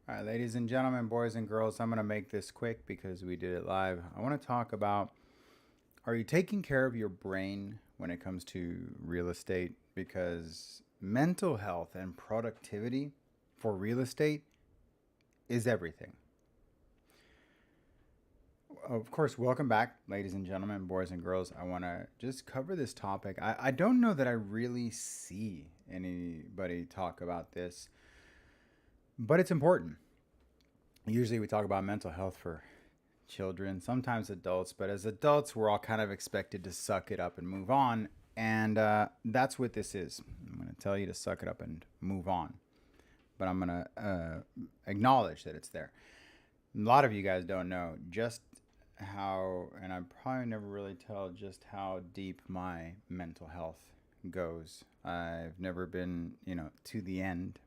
All right, ladies and gentlemen, boys and girls, I'm going to make this quick because we did it live. I want to talk about, are you taking care of your brain when it comes to real estate? Because mental health and productivity for real estate is everything. Of course, welcome back, ladies and gentlemen, boys and girls. I want to just cover this topic. I don't know that I really see anybody talk about this, but it's important. Usually we talk about mental health for children, sometimes adults, but as adults, we're all kind of expected to suck it up and move on. And that's what this is. I'm going to tell you to suck it up and move on. But I'm going to acknowledge that it's there. A lot of you guys don't know just how, and I probably never really tell just how deep my mental health goes. I've never been, to the end,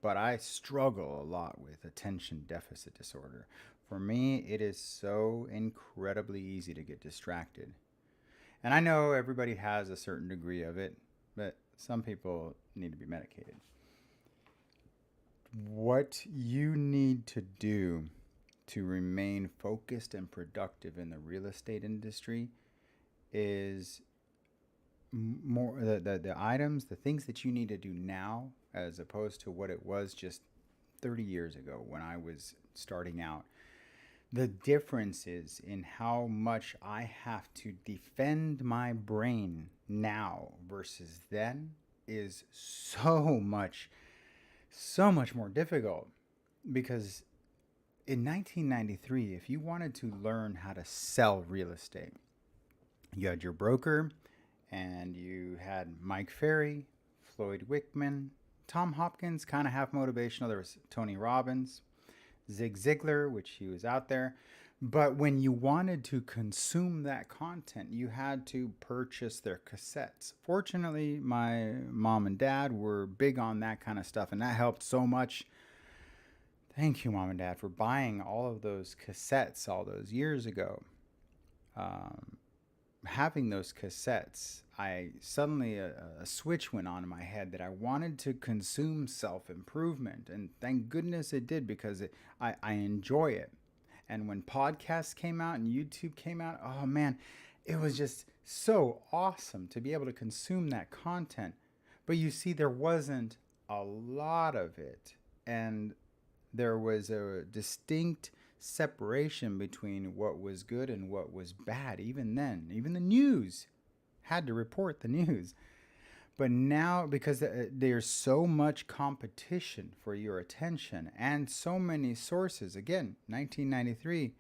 but I struggle a lot with attention deficit disorder. For me, it is so incredibly easy to get distracted. And I know everybody has a certain degree of it, but some people need to be medicated. What you need to do to remain focused and productive in the real estate industry is more the items, the things that you need to do now as opposed to what it was just 30 years ago when I was starting out. The difference is in how much I have to defend my brain now versus then is so much more difficult because in 1993, if you wanted to learn how to sell real estate, you had your broker and you had Mike Ferry, Floyd Wickman, Tom Hopkins, kind of half motivational. There was Tony Robbins, Zig Ziglar, which he was out there. But when you wanted to consume that content, you had to purchase their cassettes. Fortunately, my mom and dad were big on that kind of stuff, and that helped so much. Thank you, mom and dad, for buying all of those cassettes all those years ago. Um, Having those cassettes, I suddenly a switch went on in my head that I wanted to consume self improvement, and thank goodness it did because I enjoy it. And when podcasts came out and YouTube came out, oh man, it was just so awesome to be able to consume that content. But you see, there wasn't a lot of it, and there was a distinct separation between what was good and what was bad. Even then, even the news had to report the news. But now, because there's so much competition for your attention and so many sources, again, 1993,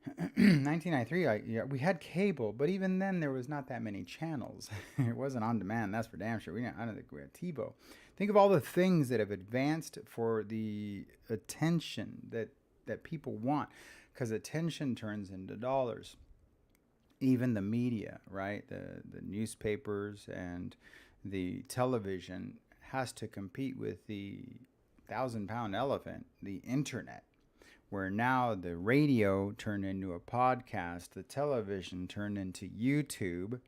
1993, yeah, we had cable, but even then there was not that many channels. It wasn't on demand, that's for damn sure. I don't think we had TiVo. Think of all the things that have advanced for the attention that people want, because attention turns into dollars. Even the media, right? The newspapers and the television has to compete with the 1,000 pound elephant, the internet, where now the radio turned into a podcast, the television turned into YouTube,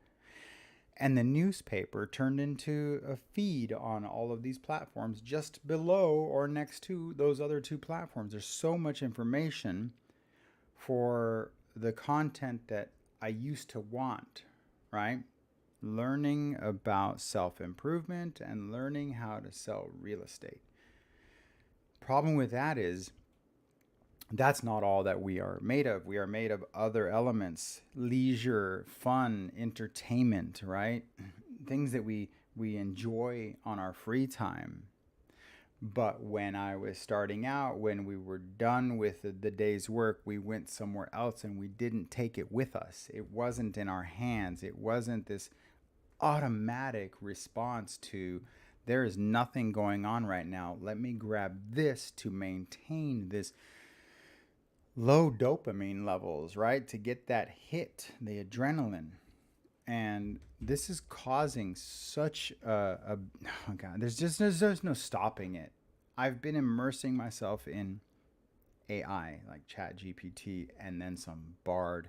and the newspaper turned into a feed on all of these platforms just below or next to those other two platforms. There's so much information for the content that I used to want, right? Learning about self improvement and learning how to sell real estate. Problem with that is that's not all that we are made of. We are made of other elements: leisure, fun, entertainment, right? Things that we enjoy on our free time. But when I was starting out, when we were done with the day's work, we went somewhere else and we didn't take it with us. It wasn't in our hands. It wasn't this automatic response to, there is nothing going on right now. Let me grab this to maintain this low dopamine levels, right? To get that hit, the adrenaline. And this is causing such oh god, there's no stopping it. I've been immersing myself in AI like Chat GPT and then some Bard.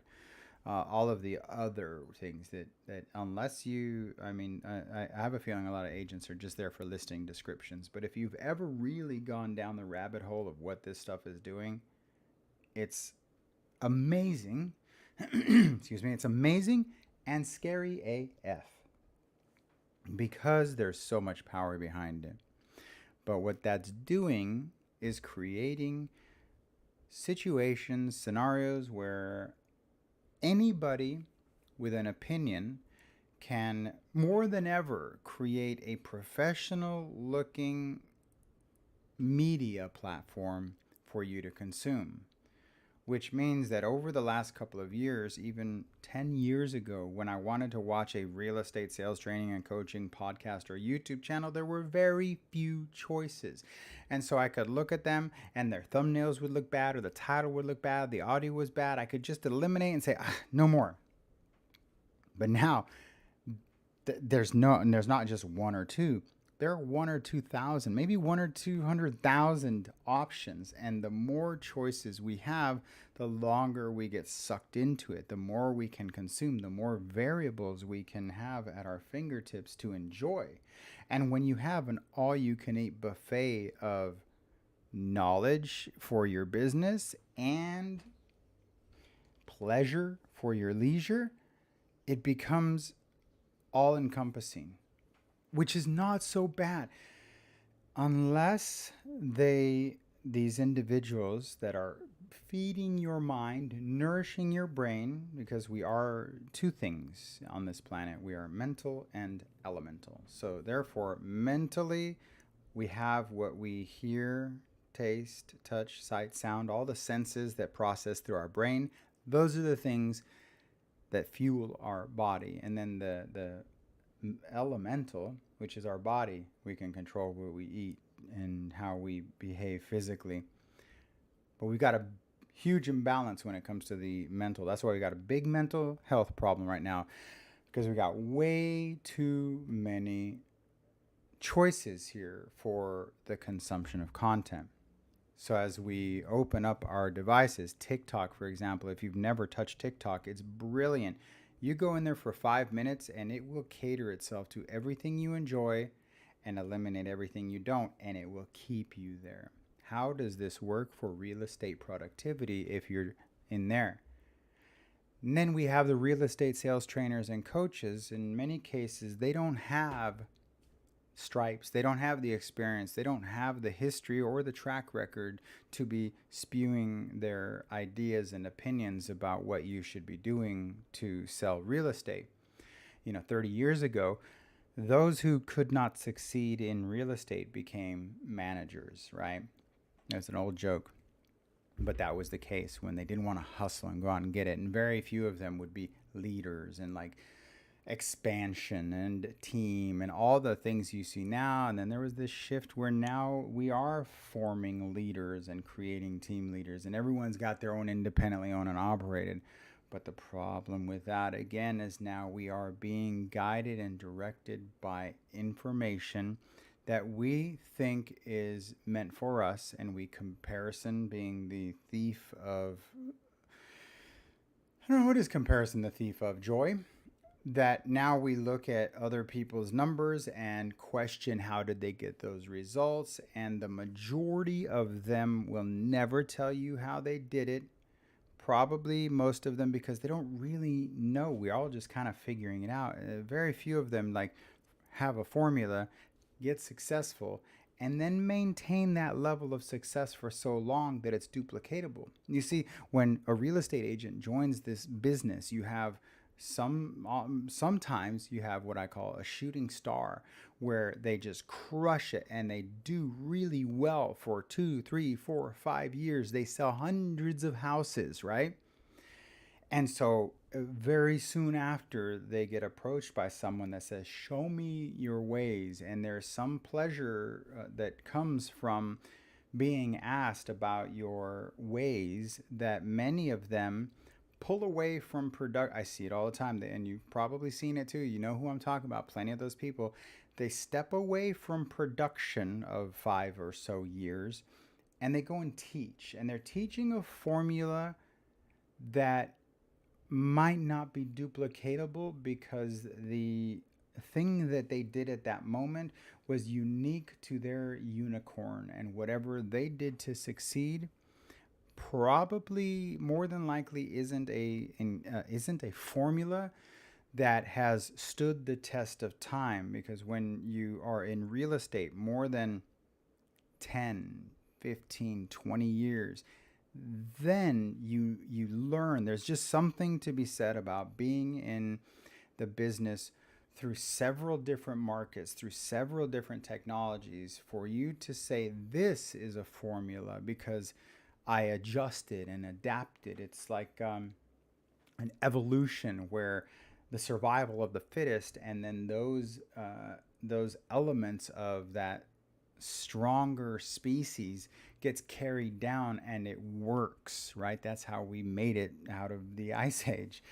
all of the other things that unless you, I mean, I have a feeling a lot of agents are just there for listing descriptions. But if you've ever really gone down the rabbit hole of what this stuff is doing, it's amazing. Excuse me, it's amazing and scary AF because there's so much power behind it. But what that's doing is creating situations, scenarios where anybody with an opinion can more than ever create a professional looking media platform for you to consume. Which means that over the last couple of years, even 10 years ago, when I wanted to watch a real estate sales training and coaching podcast or YouTube channel, there were very few choices. And so I could look at them and their thumbnails would look bad or the title would look bad, the audio was bad. I could just eliminate and say, no more. But now there's not just one or two. There are 1 or 2,000, maybe 1 or 200,000 options. And the more choices we have, the longer we get sucked into it, the more we can consume, the more variables we can have at our fingertips to enjoy. And when you have an all-you-can-eat buffet of knowledge for your business and pleasure for your leisure, it becomes all-encompassing, which is not so bad unless these individuals that are feeding your mind, nourishing your brain, because we are two things on this planet. We are mental and elemental. So therefore, mentally, we have what we hear, taste, touch, sight, sound, all the senses that process through our brain. Those are the things that fuel our body. And then the elemental, which is our body, we can control what we eat and how we behave physically. But we've got a huge imbalance when it comes to the mental. That's why we got a big mental health problem right now, because we got way too many choices here for the consumption of content. So as we open up our devices, TikTok, for example, if you've never touched TikTok, it's brilliant. You go in there for 5 minutes and it will cater itself to everything you enjoy and eliminate everything you don't, and it will keep you there. How does this work for real estate productivity if you're in there? And then we have the real estate sales trainers and coaches. In many cases, they don't have stripes, they don't have the experience, they don't have the history or the track record to be spewing their ideas and opinions about what you should be doing to sell real estate. 30 years ago, those who could not succeed in real estate became managers, right? That's an old joke, but that was the case when they didn't want to hustle and go out and get it. And very few of them would be leaders and like expansion and team and all the things you see now. And then there was this shift where now we are forming leaders and creating team leaders, and everyone's got their own independently owned and operated. But the problem with that, again, is now we are being guided and directed by information that we think is meant for us, and we comparison being the thief of, I don't know, what is comparison the thief of? Joy. That now we look at other people's numbers and question how did they get those results, and the majority of them will never tell you how they did it. Probably most of them because they don't really know. We're all just kind of figuring it out. Very few of them like have a formula, get successful, and then maintain that level of success for so long that it's duplicatable. You see, when a real estate agent joins this business, you have sometimes you have what I call a shooting star, where they just crush it and they do really well for 2, 3, 4, 5 years. They sell hundreds of houses, right? And so very soon after, they get approached by someone that says, show me your ways. And there's some pleasure that comes from being asked about your ways that many of them pull away from product. I see it all the time, and you've probably seen it too. You know who I'm talking about. Plenty of those people. They step away from production of 5 or so years, and they go and teach. And they're teaching a formula that might not be duplicatable because the thing that they did at that moment was unique to their unicorn, and whatever they did to succeed probably more than likely isn't a formula that has stood the test of time, because when you are in real estate more than 10, 15, 20 years, then you learn there's just something to be said about being in the business through several different markets, through several different technologies, for you to say this is a formula because I adjusted and adapted. It's like an evolution where the survival of the fittest, and then those elements of that stronger species gets carried down and it works, right? That's how we made it out of the ice age.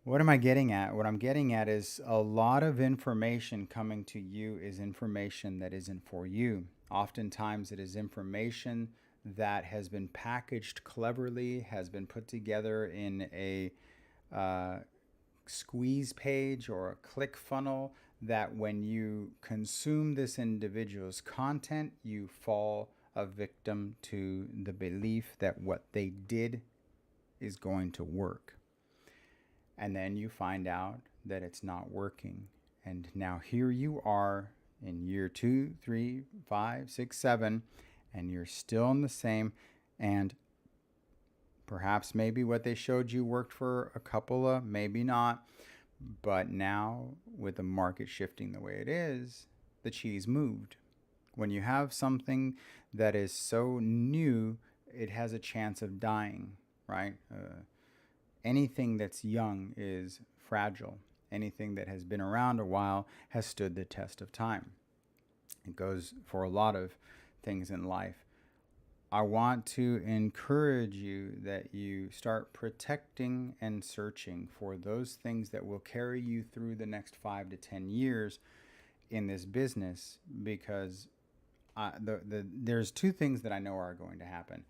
What am I getting at? What I'm getting at is a lot of information coming to you is information that isn't for you. Oftentimes, it is information that has been packaged cleverly, has been put together in a uh, squeeze page or a click funnel, that when you consume this individual's content, you fall a victim to the belief that what they did is going to work. And then you find out that it's not working. And now here you are in year 2, 3, 5, 6, 7, and you're still in the same. And perhaps maybe what they showed you worked for a couple of, maybe not. But now, with the market shifting the way it is, the cheese moved. When you have something that is so new, it has a chance of dying, right? Anything that's young is fragile. Anything that has been around a while has stood the test of time. It goes for a lot of things in life. I want to encourage you that you start protecting and searching for those things that will carry you through the next 5 to 10 years in this business, because there's two things that I know are going to happen.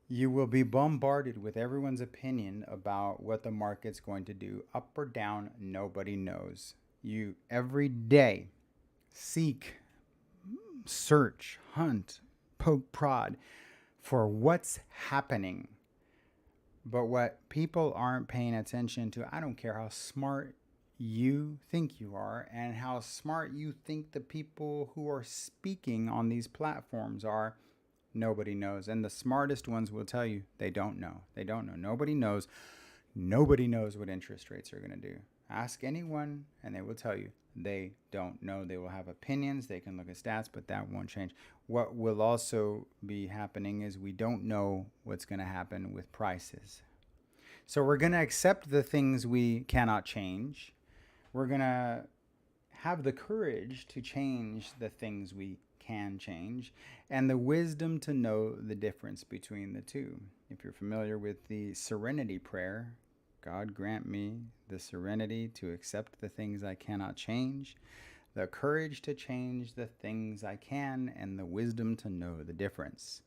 You will be bombarded with everyone's opinion about what the market's going to do, up or down, nobody knows. You every day seek, search, hunt, poke, prod for what's happening. But what people aren't paying attention to, I don't care how smart you think you are and how smart you think the people who are speaking on these platforms are, nobody knows. And the smartest ones will tell you they don't know. They don't know. Nobody knows. Nobody knows what interest rates are going to do. Ask anyone and they will tell you they don't know. They will have opinions. They can look at stats, but that won't change. What will also be happening is we don't know what's going to happen with prices. So we're going to accept the things we cannot change. We're going to have the courage to change the things we can change, and the wisdom to know the difference between the two. If you're familiar with the serenity prayer, God grant me the serenity to accept the things I cannot change, the courage to change the things I can, and the wisdom to know the difference.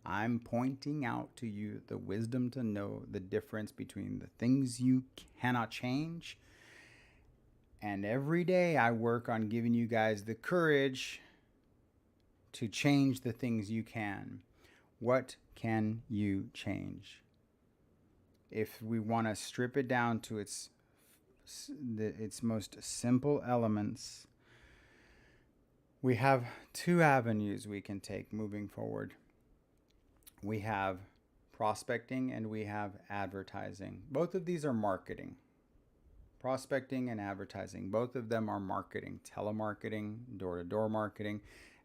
I'm pointing out to you the wisdom to know the difference between the things you cannot change. And every day I work on giving you guys the courage to change the things you can. What can you change? If we want to strip it down to its most simple elements, we have two avenues we can take moving forward. We have prospecting and we have advertising. Both of these are marketing. Prospecting and advertising, both of them are marketing. Telemarketing, door-to-door marketing,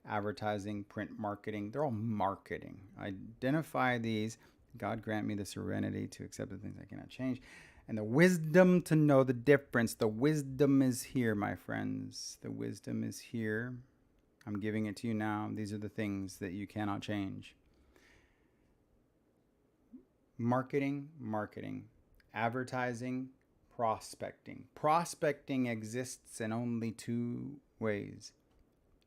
advertising, print marketing, they're all marketing. Identify these. God grant me the serenity to accept the things I cannot change, and the wisdom to know the difference. The wisdom is here, my friends. The wisdom is here. I'm giving it to you now. These are the things that you cannot change. Marketing, marketing. Advertising, prospecting. Prospecting exists in only two ways: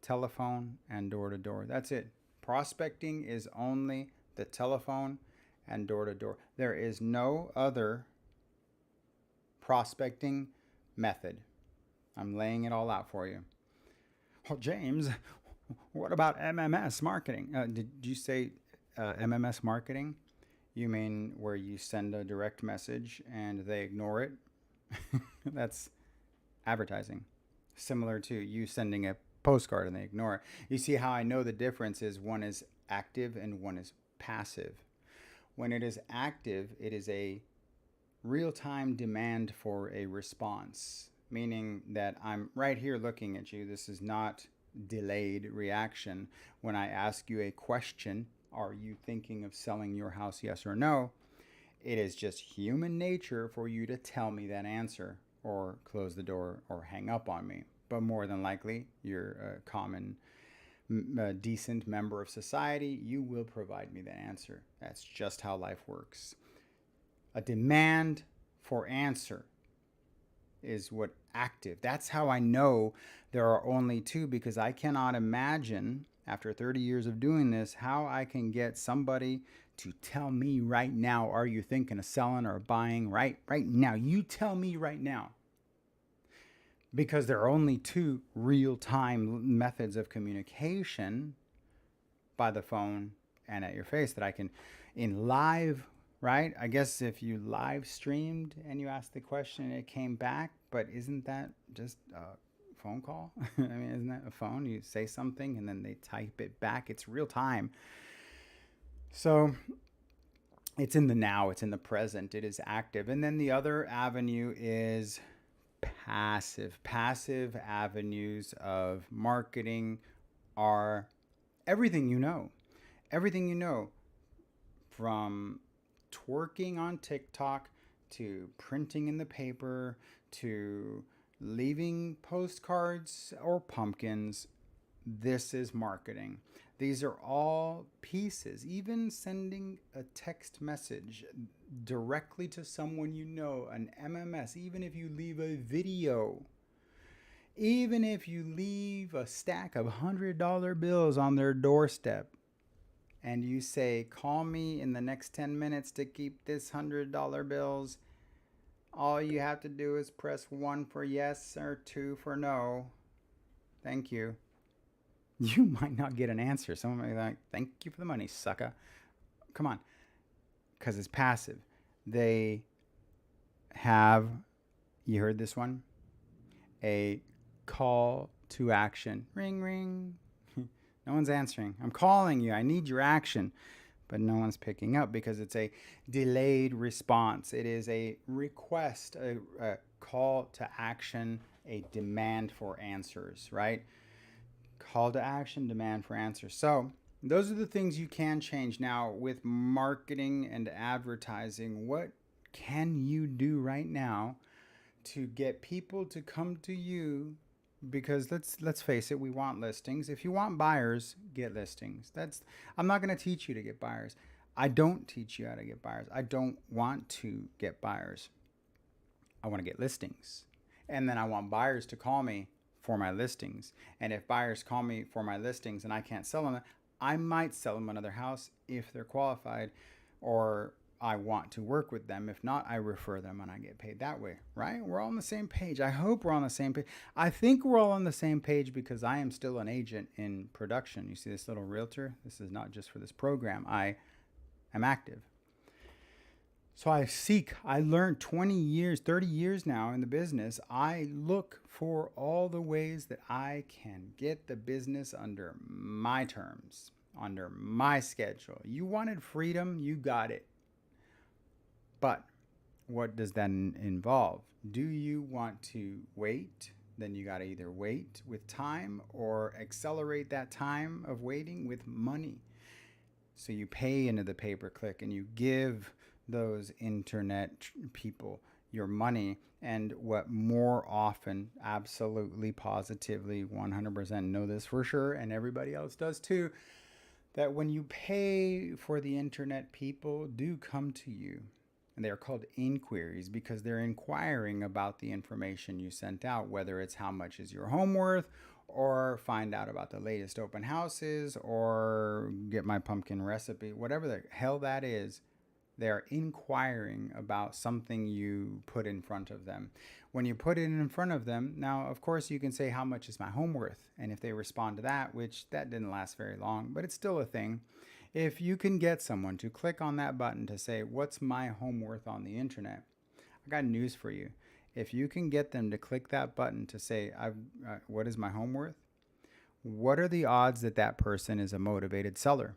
telephone and door-to-door. That's it. Prospecting is only the telephone and door to door. There is no other prospecting method. I'm laying it all out for you. Well, James, what about MMS marketing? Did you say MMS marketing? You mean where you send a direct message and they ignore it? That's advertising. Similar to you sending a postcard and they ignore it. You see how I know the difference is one is active and one is passive. When it is active, it is a real time demand for a response, meaning that I'm right here looking at you. This is not delayed reaction. When I ask you a question, are you thinking of selling your house, yes or no? It is just human nature for you to tell me that answer or close the door or hang up on me. But more than likely, you're a common, decent member of society. You will provide me that answer. That's just how life works. A demand for answer is what active. That's how I know there are only two, because I cannot imagine, after 30 years of doing this, how I can get somebody to tell me right now, are you thinking of selling or buying right now? You tell me right now. Because there are only two real-time methods of communication, by the phone and at your face, that I can, in live, right? I guess if you live streamed and you asked the question and it came back, but isn't that just a phone call? I mean, isn't that a phone? You say something and then they type it back. It's real time. So it's in the now, it's in the present, it is active. And then the other avenue is passive. Passive avenues of marketing are everything you know. Everything you know, from twerking on TikTok to printing in the paper to leaving postcards or pumpkins. This is marketing. These are all pieces. Even sending a text message directly to someone you know, an MMS, even if you leave a video, even if you leave a stack of $100 bills on their doorstep and you say, call me in the next 10 minutes to keep this $100 bills, all you have to do is press 1 for yes or 2 for no. Thank you. You might not get an answer. Someone might be like, thank you for the money, sucker. Come on. Because it's passive. They have, you heard this one? A call to action. Ring, ring. No one's answering. I'm calling you. I need your action. But no one's picking up because it's a delayed response. It is a request, a call to action, a demand for answers, right? Call to action, demand for answers. So those are the things you can change. Now, with marketing and advertising, what can you do right now to get people to come to you? Because let's face it, we want listings. If you want buyers, get listings. I'm not going to teach you to get buyers. I don't teach you how to get buyers. I don't want to get buyers. I want to get listings. And then I want buyers to call me for my listings. And if buyers call me for my listings and I can't sell them, I might sell them another house if they're qualified, or I want to work with them. If not, I refer them and I get paid that way, right? We're all on the same page. I hope we're on the same page. I think we're all on the same page because I am still an agent in production. You see this little realtor? This is not just for this program. I am active. So I learned 20 years, 30 years now in the business. I look for all the ways that I can get the business under my terms, under my schedule. You wanted freedom, you got it. But what does that involve? Do you want to wait? Then you got to either wait with time or accelerate that time of waiting with money. So you pay into the pay-per-click and you give those internet people your money. And what more often, absolutely, positively, 100% know this for sure, and everybody else does too, that when you pay for the internet, people do come to you. And they are called inquiries because they're inquiring about the information you sent out, whether it's how much is your home worth, or find out about the latest open houses, or get my pumpkin recipe, whatever the hell that is. They're inquiring about something you put in front of them. When you put it in front of them, now, of course, you can say, how much is my home worth? And if they respond to that, which that didn't last very long, but it's still a thing. If you can get someone to click on that button to say, what's my home worth on the internet? I got news for you. If you can get them to click that button to say, what is my home worth? What are the odds that that person is a motivated seller?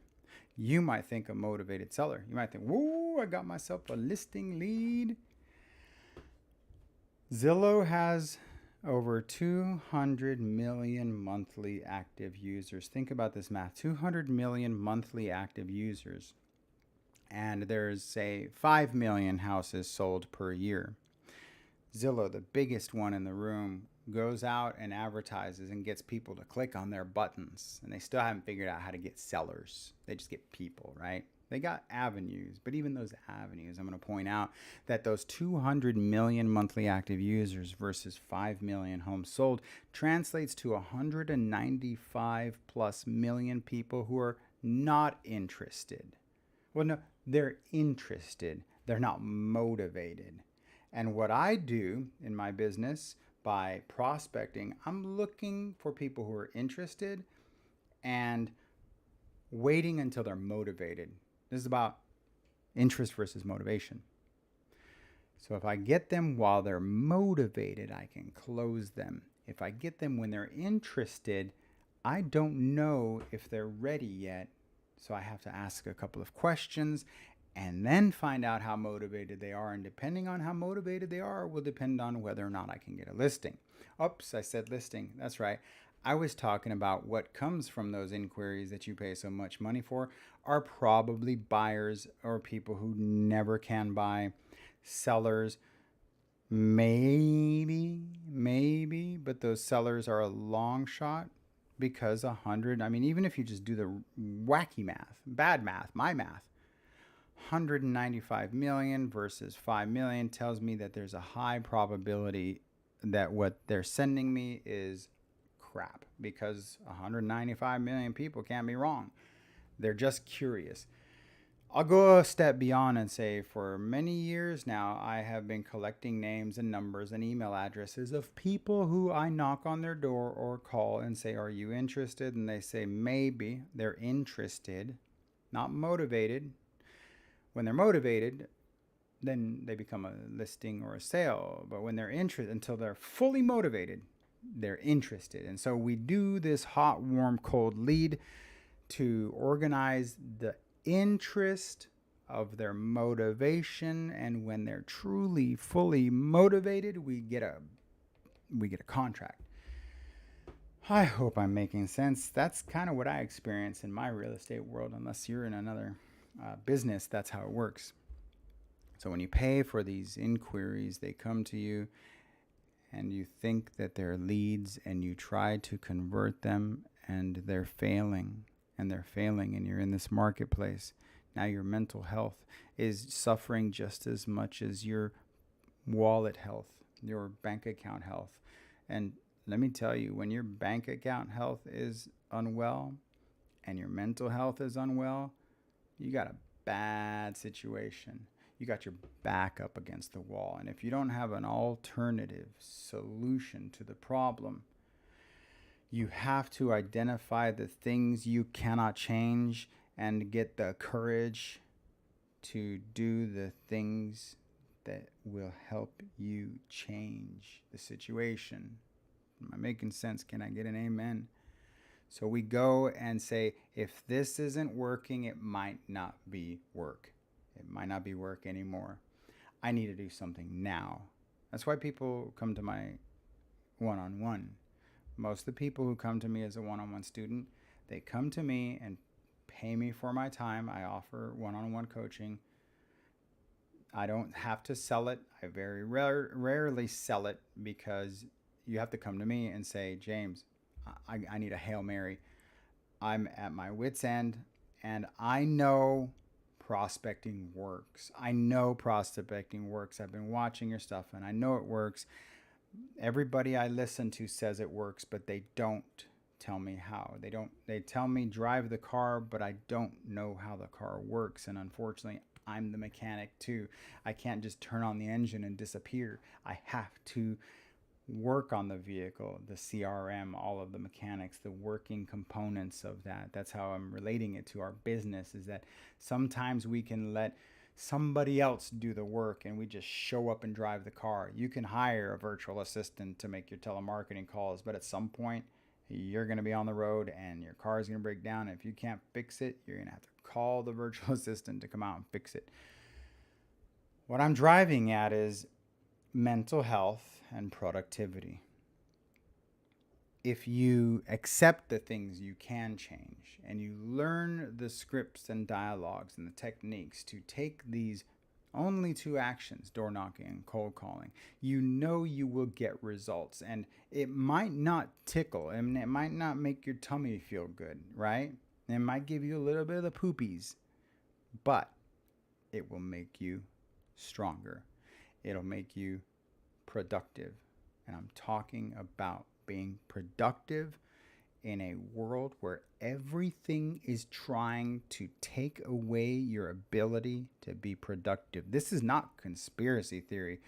You might think a motivated seller. You might think, whoa, I got myself a listing lead. Zillow has over 200 million monthly active users. Think about this math, 200 million monthly active users. And there's, say, 5 million houses sold per year. Zillow, the biggest one in the room, goes out and advertises and gets people to click on their buttons. And they still haven't figured out how to get sellers. They just get people, right? They got avenues, but even those avenues, I'm going to point out that those 200 million monthly active users versus 5 million homes sold translates to 195 plus million people who are not interested. Well, no, they're interested. They're not motivated. And what I do in my business by prospecting, I'm looking for people who are interested and waiting until they're motivated. This is about interest versus motivation. So if I get them while they're motivated, I can close them. If I get them when they're interested, I don't know if they're ready yet. So I have to ask a couple of questions and then find out how motivated they are. And depending on how motivated they are will depend on whether or not I can get a listing. Oops, I said listing. That's right. I was talking about what comes from those inquiries that you pay so much money for are probably buyers or people who never can buy, sellers, maybe, but those sellers are a long shot because 100, I mean, even if you just do the wacky math, bad math, my math, 195 million versus 5 million tells me that there's a high probability that what they're sending me is crap, because 195 million people can't be wrong. They're just curious. I'll go a step beyond and say for many years now, I have been collecting names and numbers and email addresses of people who I knock on their door or call and say, are you interested? And they say, maybe. They're interested, not motivated. When they're motivated, then they become a listing or a sale. But when they're interested, until they're fully motivated, they're interested. And so we do this hot, warm, cold lead to organize the interest of their motivation. And when they're truly, fully motivated, we get a contract. I hope I'm making sense. That's kind of what I experience in my real estate world. Unless you're in another business, that's how it works. So when you pay for these inquiries, they come to you and you think that they're leads and you try to convert them and they're failing and you're in this marketplace. Now your mental health is suffering just as much as your wallet health, your bank account health. And let me tell you, when your bank account health is unwell and your mental health is unwell, you got a bad situation. You got your back up against the wall. And if you don't have an alternative solution to the problem, you have to identify the things you cannot change and get the courage to do the things that will help you change the situation. Am I making sense? Can I get an amen? So we go and say, if this isn't working, it might not be work. It might not be work anymore. I need to do something now. That's why people come to my one-on-one. Most of the people who come to me as a one-on-one student, they come to me and pay me for my time. I offer one-on-one coaching. I don't have to sell it. I very rarely sell it because you have to come to me and say, James, I need a Hail Mary. I'm at my wit's end and I know prospecting works. I've been watching your stuff and I know it works. Everybody I listen to says it works, but they don't tell me how. They tell me drive the car, but I don't know how the car works. And unfortunately, I'm the mechanic too. I can't just turn on the engine and disappear. I have to work on the vehicle, the CRM, all of the mechanics, the working components of that. That's how I'm relating it to our business, is that sometimes we can let somebody else do the work and we just show up and drive the car. You can hire a virtual assistant to make your telemarketing calls, but at some point you're going to be on the road and your car is going to break down. And if you can't fix it, you're going to have to call the virtual assistant to come out and fix it. What I'm driving at is mental health and productivity. If you accept the things you can change and you learn the scripts and dialogues and the techniques to take these only two actions, door knocking and cold calling, you know you will get results. And it might not tickle and it might not make your tummy feel good, right? It might give you a little bit of the poopies, but it will make you stronger. It'll make you productive. And I'm talking about being productive in a world where everything is trying to take away your ability to be productive. This is not conspiracy theory.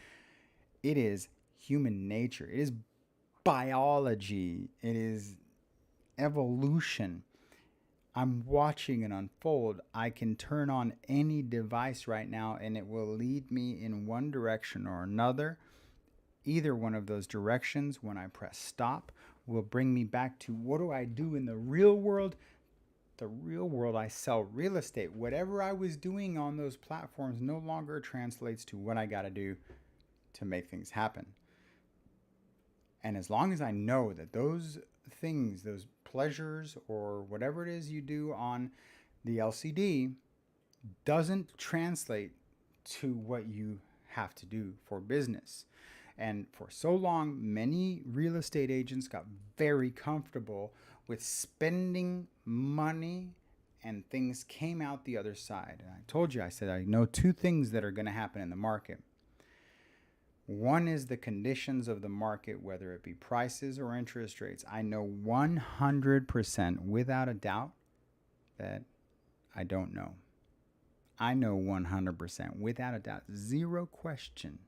It is human nature. It is biology. It is evolution. I'm watching it unfold. I can turn on any device right now and it will lead me in one direction or another. Either one of those directions, when I press stop, will bring me back to what do I do in the real world? The real world, I sell real estate. Whatever I was doing on those platforms no longer translates to what I got to do to make things happen. And as long as I know that those things, those pleasures or whatever it is you do on the LCD doesn't translate to what you have to do for business. And for so long, many real estate agents got very comfortable with spending money and things came out the other side. And I told you, I said, I know two things that are going to happen in the market. One is the conditions of the market, whether it be prices or interest rates. I know 100% without a doubt that I don't know. I know 100% without a doubt, zero question,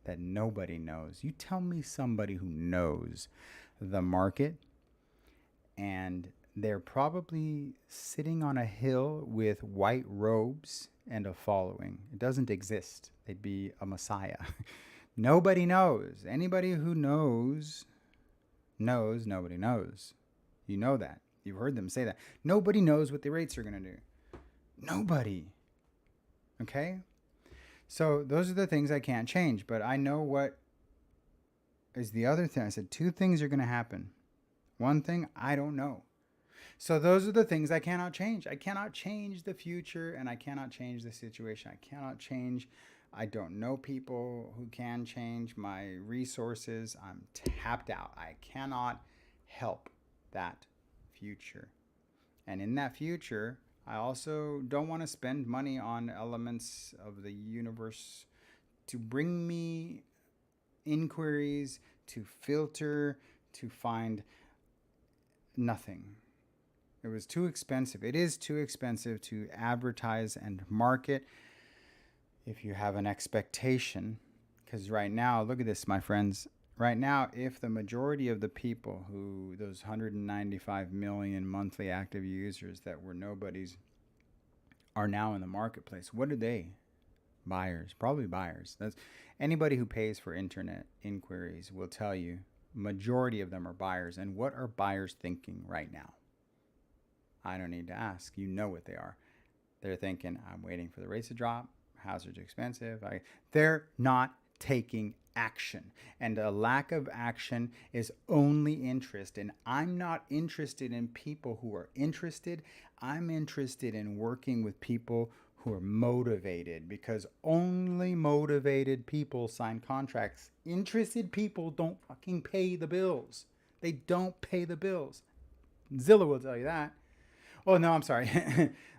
that nobody knows. You tell me somebody who knows the market and they're probably sitting on a hill with white robes and a following. It doesn't exist. They'd be a messiah. Nobody knows. Anybody who knows nobody knows. You know that. You've heard them say that. Nobody knows what the rates are going to do. Nobody. Okay? So those are the things I can't change, but I know what is the other thing. I said two things are going to happen. One thing, I don't know. So those are the things I cannot change. I cannot change the future and I cannot change the situation. I cannot change. I don't know people who can change my resources. I'm tapped out. I cannot help that future. And in that future, I also don't want to spend money on elements of the universe to bring me inquiries, to filter, to find nothing. It was too expensive. It is too expensive to advertise and market if you have an expectation. Because right now, look at this, my friends. Right now, if the majority of the people who, those 195 million monthly active users that were nobodies, are now in the marketplace, what are they? Buyers, probably buyers. That's anybody who pays for internet inquiries will tell you majority of them are buyers. And what are buyers thinking right now? I don't need to ask. You know what they are. They're thinking, I'm waiting for the rates to drop. Houses are too expensive. They're not taking action. And a lack of action is only interest. And I'm not interested in people who are interested. I'm interested in working with people who are motivated, because only motivated people sign contracts. Interested people don't fucking pay the bills. They don't pay the bills. Zillow will tell you that. Oh, no, I'm sorry.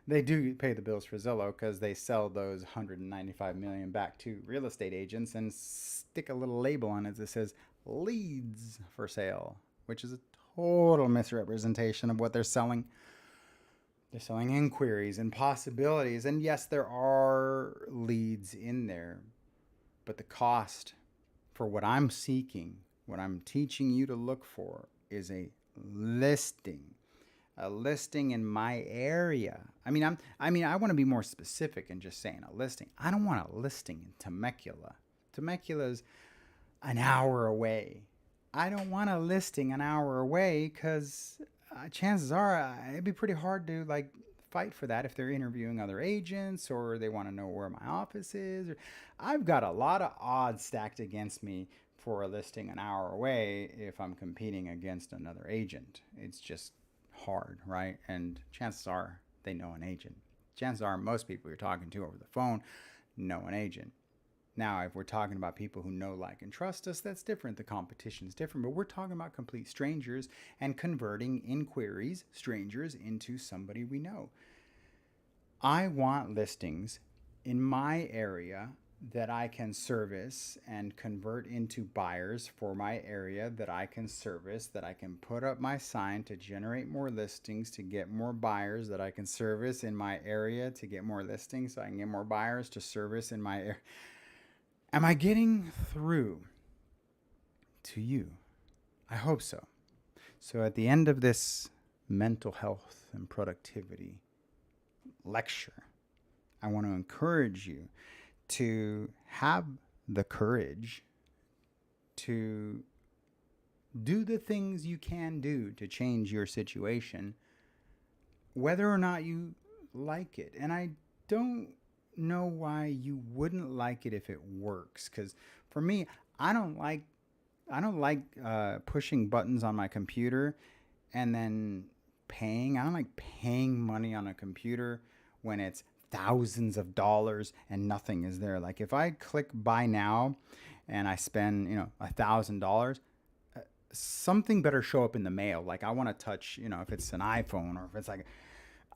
They do pay the bills for Zillow because they sell those 195 million back to real estate agents and stick a little label on it that says leads for sale, which is a total misrepresentation of what they're selling. They're selling inquiries and possibilities. And yes, there are leads in there, but the cost for what I'm seeking, what I'm teaching you to look for, is listing. A listing in my area. I want to be more specific and just saying a listing. I don't want a listing in Temecula. Temecula's an hour away. I don't want a listing an hour away because chances are it'd be pretty hard to like fight for that if they're interviewing other agents or they want to know where my office is. Or, I've got a lot of odds stacked against me for a listing an hour away if I'm competing against another agent. It's just hard, right? And chances are they know an agent. Chances are most people you're talking to over the phone know an agent. Now, if we're talking about people who know, like, and trust us, that's different. The competition's different. But we're talking about complete strangers and converting inquiries, strangers, into somebody we know. I want listings in my area that I can service and convert into buyers for my area that I can service, that I can put up my sign to generate more listings, to get more buyers that I can service in my area, to get more listings so I can get more buyers to service in my area. Am I getting through to you? I hope so. So at the end of this mental health and productivity lecture, I want to encourage you to have the courage to do the things you can do to change your situation, whether or not you like it. And I don't know why you wouldn't like it if it works. Because for me, I don't like pushing buttons on my computer and then paying. I don't like paying money on a computer when it's thousands of dollars and nothing is there. Like if I click buy now and I spend $1,000, something better show up in the mail. Like I want to touch, if it's an iPhone or if it's like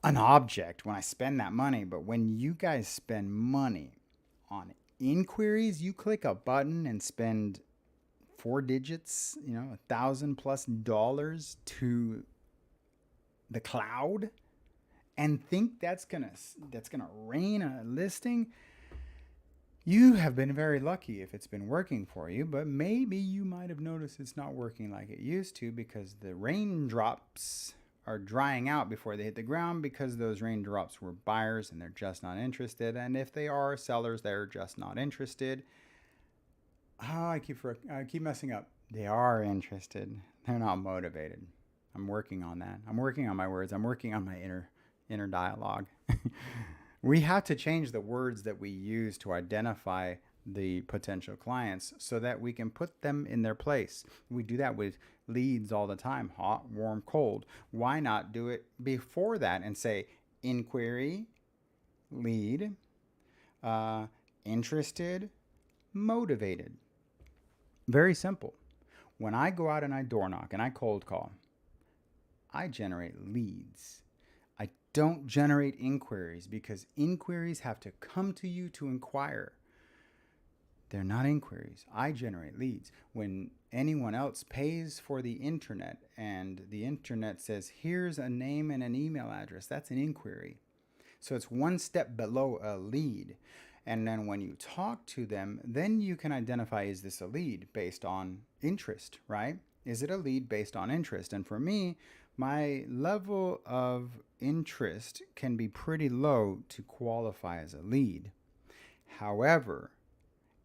an object when I spend that money. But when you guys spend money on inquiries, you click a button and spend 4 digits, $1,000+ to the cloud, and think that's gonna rain a listing. You have been very lucky if it's been working for you, but maybe you might have noticed it's not working like it used to because the raindrops are drying out before they hit the ground, because those raindrops were buyers and they're just not interested. And if they are sellers, they're just not interested. Oh, I keep messing up. They are interested. They're not motivated. I'm working on that. I'm working on my words. I'm working on my inner dialogue. We have to change the words that we use to identify the potential clients so that we can put them in their place. We do that with leads all the time: hot, warm, cold. Why not do it before that and say inquiry, lead, interested, motivated? Very simple. When I go out and I door knock and I cold call, I generate leads. I don't generate inquiries, because inquiries have to come to you to inquire. They're not inquiries. I generate leads. When anyone else pays for the internet and the internet says, here's a name and an email address, that's an inquiry. So it's one step below a lead. And then when you talk to them, then you can identify, is this a lead based on interest, right? Is it a lead based on interest? And for me, my level of interest can be pretty low to qualify as a lead. However,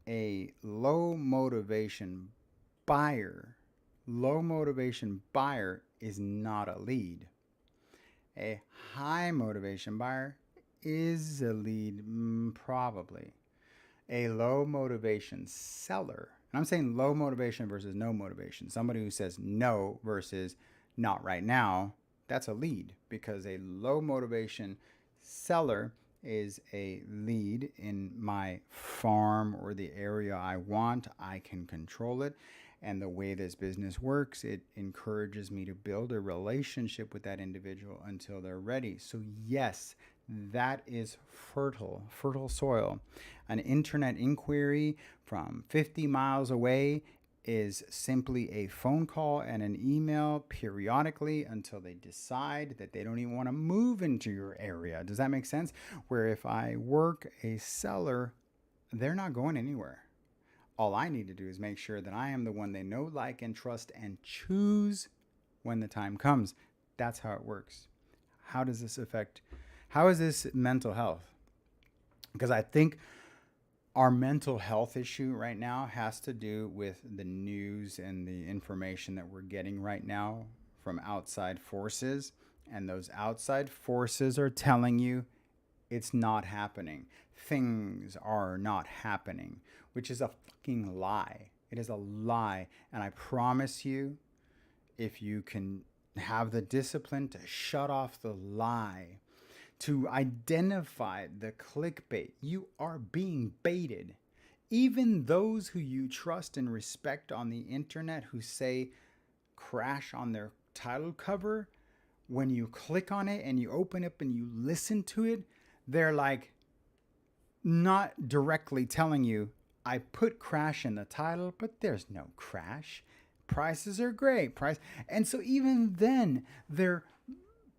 a low motivation buyer is not a lead. A high motivation buyer is a lead, probably. A low motivation seller, and I'm saying low motivation versus no motivation, somebody who says no versus not right now, that's a lead, because a low motivation seller is a lead in my farm or the area I want. I can control it. And the way this business works, it encourages me to build a relationship with that individual until they're ready. So yes, that is fertile soil. An internet inquiry from 50 miles away is simply a phone call and an email periodically until they decide that they don't even want to move into your area. Does that make sense? Where if I work a seller, they're not going anywhere. All I need to do is make sure that I am the one they know, like, and trust and choose when the time comes. That's how it works. How does this affect? How is this mental health? Because I think our mental health issue right now has to do with the news and the information that we're getting right now from outside forces. And those outside forces are telling you it's not happening. Things are not happening, which is a fucking lie. It is a lie. And I promise you, if you can have the discipline to shut off the lie, to identify the clickbait, you are being baited. Even those who you trust and respect on the internet who say crash on their title cover, when you click on it and you open up and you listen to it, they're like not directly telling you, I put crash in the title, but there's no crash. Prices are great. And so even then, they're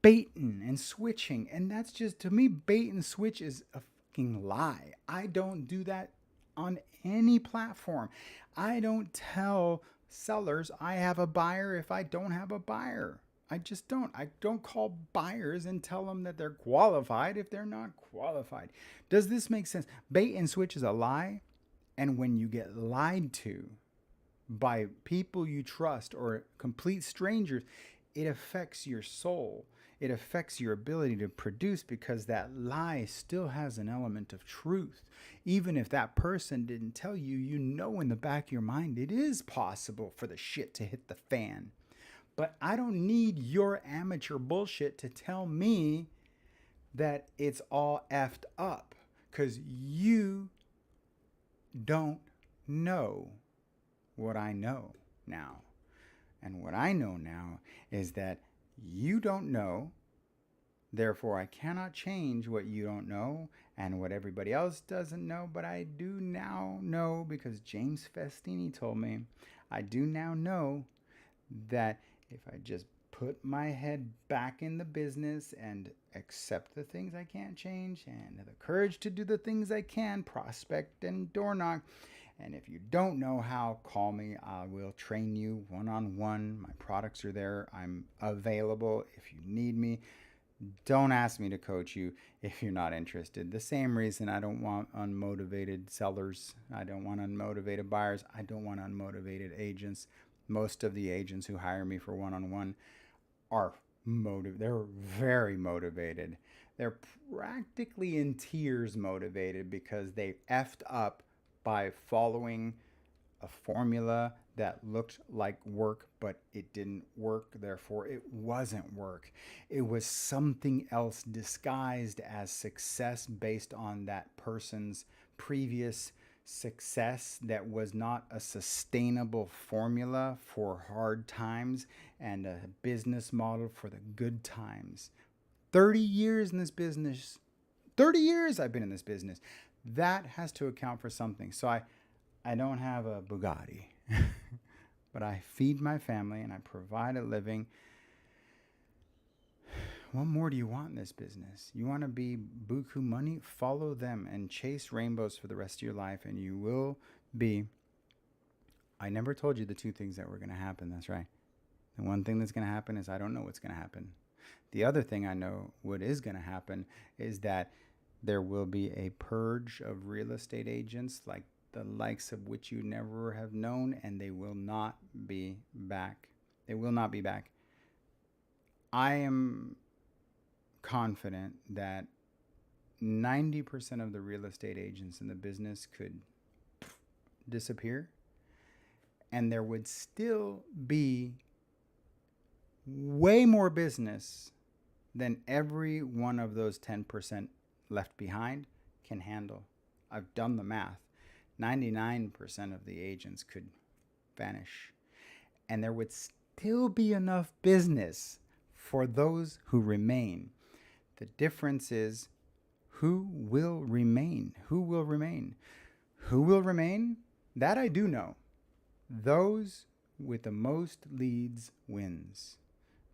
baiting and switching. And that's just, to me, bait and switch is a fucking lie. I don't do that on any platform. I don't tell sellers I have a buyer if I don't have a buyer. I just don't. I don't call buyers and tell them that they're qualified if they're not qualified. Does this make sense? Bait and switch is a lie. And when you get lied to by people you trust or complete strangers, it affects your soul. It affects your ability to produce because that lie still has an element of truth. Even if that person didn't tell you, you know in the back of your mind it is possible for the shit to hit the fan. But I don't need your amateur bullshit to tell me that it's all effed up, because you don't know what I know now. And what I know now is that you don't know, therefore I cannot change what you don't know and what everybody else doesn't know, but I do now know, because James Festini told me, I do now know that if I just put my head back in the business and accept the things I can't change and the courage to do the things I can, prospect and door knock. And if you don't know how, call me. I will train you one-on-one. My products are there. I'm available if you need me. Don't ask me to coach you if you're not interested. The same reason I don't want unmotivated sellers. I don't want unmotivated buyers. I don't want unmotivated agents. Most of the agents who hire me for one-on-one are they're very motivated. They're practically in tears motivated because they effed up by following a formula that looked like work, but it didn't work. Therefore, it wasn't work. It was something else disguised as success based on that person's previous success that was not a sustainable formula for hard times and a business model for the good times. 30 years in this business. 30 years I've been in this business. That has to account for something. So I don't have a Bugatti, but I feed my family and I provide a living. What more do you want in this business? You want to be buku money? Follow them and chase rainbows for the rest of your life, and you will be. I never told you the two things that were going to happen. That's right. The one thing that's going to happen is I don't know what's going to happen. The other thing I know what is going to happen is that there will be a purge of real estate agents like the likes of which you never have known, and they will not be back. They will not be back. I am confident that 90% of the real estate agents in the business could disappear, and there would still be way more business than every one of those 10% left behind can handle. I've done the math. 99% of the agents could vanish, and there would still be enough business for those who remain. The difference is who will remain? Who will remain? Who will remain? That I do know. Those with the most leads wins.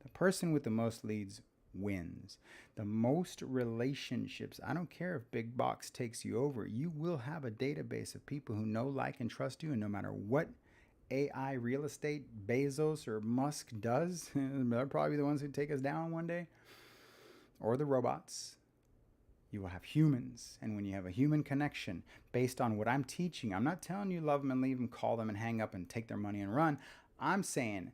The person with the most leads wins. The most relationships. I don't care if Big Box takes you over. You will have a database of people who know, like, and trust you. And no matter what AI real estate Bezos or Musk does, they're probably the ones who take us down one day, or the robots. You will have humans. And when you have a human connection based on what I'm teaching, I'm not telling you love them and leave them, call them and hang up and take their money and run. I'm saying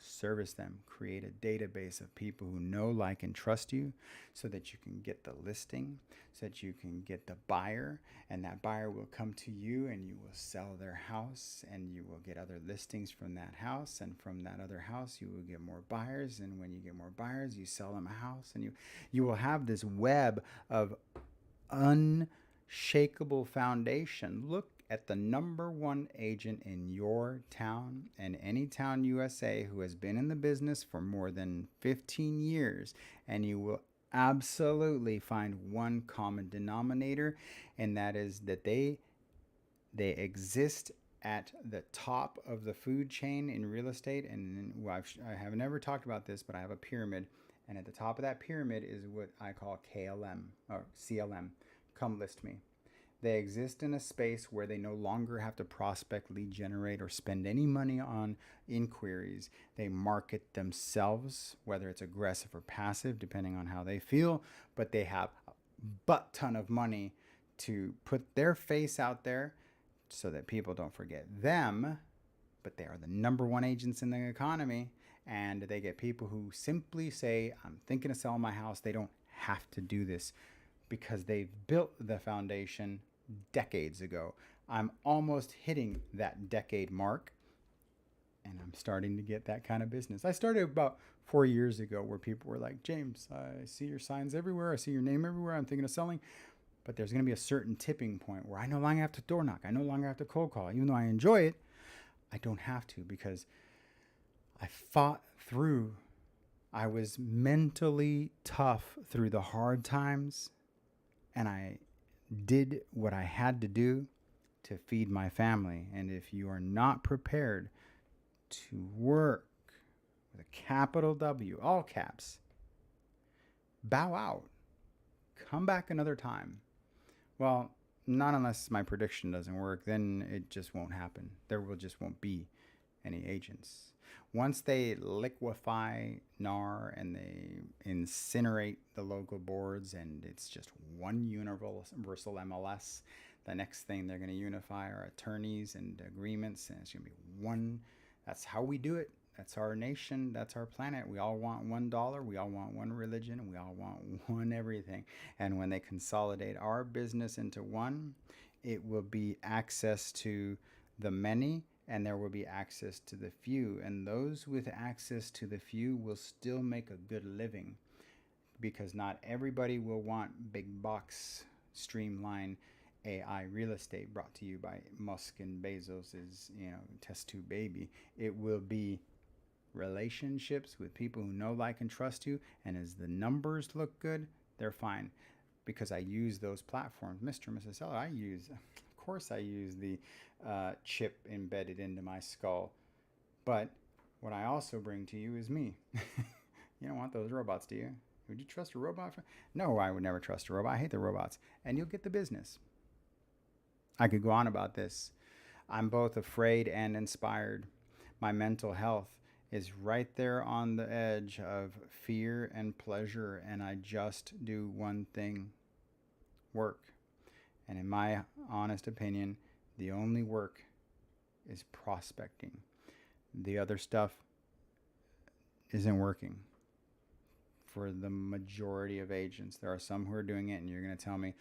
service them, create a database of people who know, like, and trust you so that you can get the listing, so that you can get the buyer, and that buyer will come to you and you will sell their house and you will get other listings from that house, and from that other house you will get more buyers, and when you get more buyers you sell them a house, and you will have this web of unshakable foundation. Look at the number one agent in your town and any town USA who has been in the business for more than 15 years, and you will absolutely find one common denominator, and that is that they exist at the top of the food chain in real estate. And well, I have never talked about this, but I have a pyramid, and at the top of that pyramid is what I call KLM or CLM. Come list me. They exist in a space where they no longer have to prospect, lead generate, or spend any money on inquiries. They market themselves, whether it's aggressive or passive, depending on how they feel, but they have a butt ton of money to put their face out there so that people don't forget them, but they are the number one agents in the economy, and they get people who simply say, I'm thinking of selling my house. They don't have to do this because they've built the foundation decades ago. I'm almost hitting that decade mark, and I'm starting to get that kind of business. I started about 4 years ago where people were like, James, I see your signs everywhere. I see your name everywhere. I'm thinking of selling. But there's going to be a certain tipping point where I no longer have to door knock. I no longer have to cold call. Even though I enjoy it, I don't have to because I fought through. I was mentally tough through the hard times, and I did what I had to do to feed my family. And if you are not prepared to work with a capital W, all caps, bow out. Come back another time. Well, not unless my prediction doesn't work, then it just won't happen. There just won't be any agents. Once they liquefy NAR and they incinerate the local boards and it's just one universal MLS, the next thing they're going to unify are attorneys and agreements, and it's going to be one. That's how we do it. That's our nation. That's our planet. We all want $1. We all want one religion. We all want one everything. And when they consolidate our business into one, it will be access to the many, and there will be access to the few. And those with access to the few will still make a good living, because not everybody will want big box streamline AI real estate brought to you by Musk and Bezos's, test tube baby. It will be relationships with people who know, like, and trust you. And as the numbers look good, they're fine, because I use those platforms. Mr. and Mrs. Seller, I use the chip embedded into my skull. But what I also bring to you is me. You don't want those robots, do you? Would you trust a robot? No, I would never trust a robot. I hate the robots. And you'll get the business. I could go on about this. I'm both afraid and inspired. My mental health is right there on the edge of fear and pleasure, and I just do one thing: work. And in my honest opinion, the only work is prospecting. The other stuff isn't working for the majority of agents. There are some who are doing it, and you're going to tell me,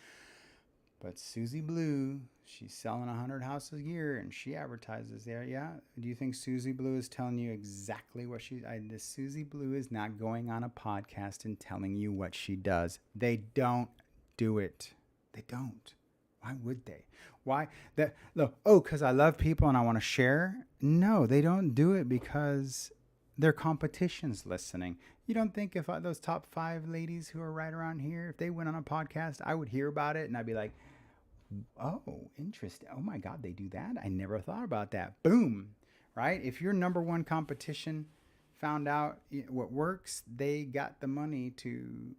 but Susie Blue, she's selling 100 houses a year and she advertises there. Yeah. Do you think Susie Blue is telling you exactly what this Susie Blue is not going on a podcast and telling you what she does. They don't do it. They don't. Why would they? Why? Because I love people and I want to share. No, they don't do it because their competition's listening. You don't think if those top 5 ladies who are right around here, if they went on a podcast, I would hear about it and I'd be like, oh, interesting. Oh my God, they do that? I never thought about that. Boom. right? If your number one competition found out what works, they got the money to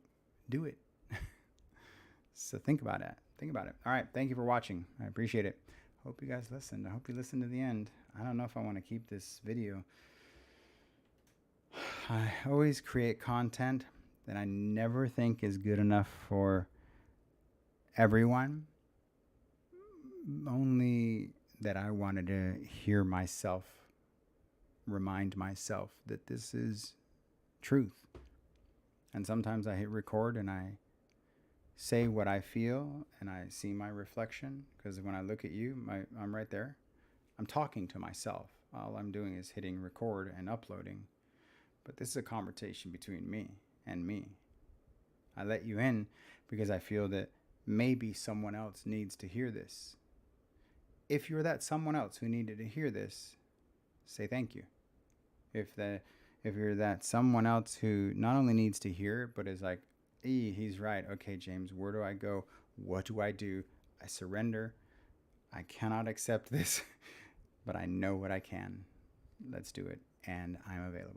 do it. So think about it. Think about it. All right. Thank you for watching. I appreciate it. Hope you guys listened. I hope you listened to the end. I don't know if I want to keep this video. I always create content that I never think is good enough for everyone. Only that I wanted to hear myself, remind myself that this is truth. And sometimes I hit record and I say what I feel and I see my reflection, because when I look at you, I'm right there. I'm talking to myself. All I'm doing is hitting record and uploading. But this is a conversation between me and me. I let you in because I feel that maybe someone else needs to hear this. If you're that someone else who needed to hear this, say thank you. If you're that someone else who not only needs to hear it, but is like, he's right. Okay, James, where do I go? What do I do? I surrender. I cannot accept this, but I know what I can. Let's do it. And I'm available.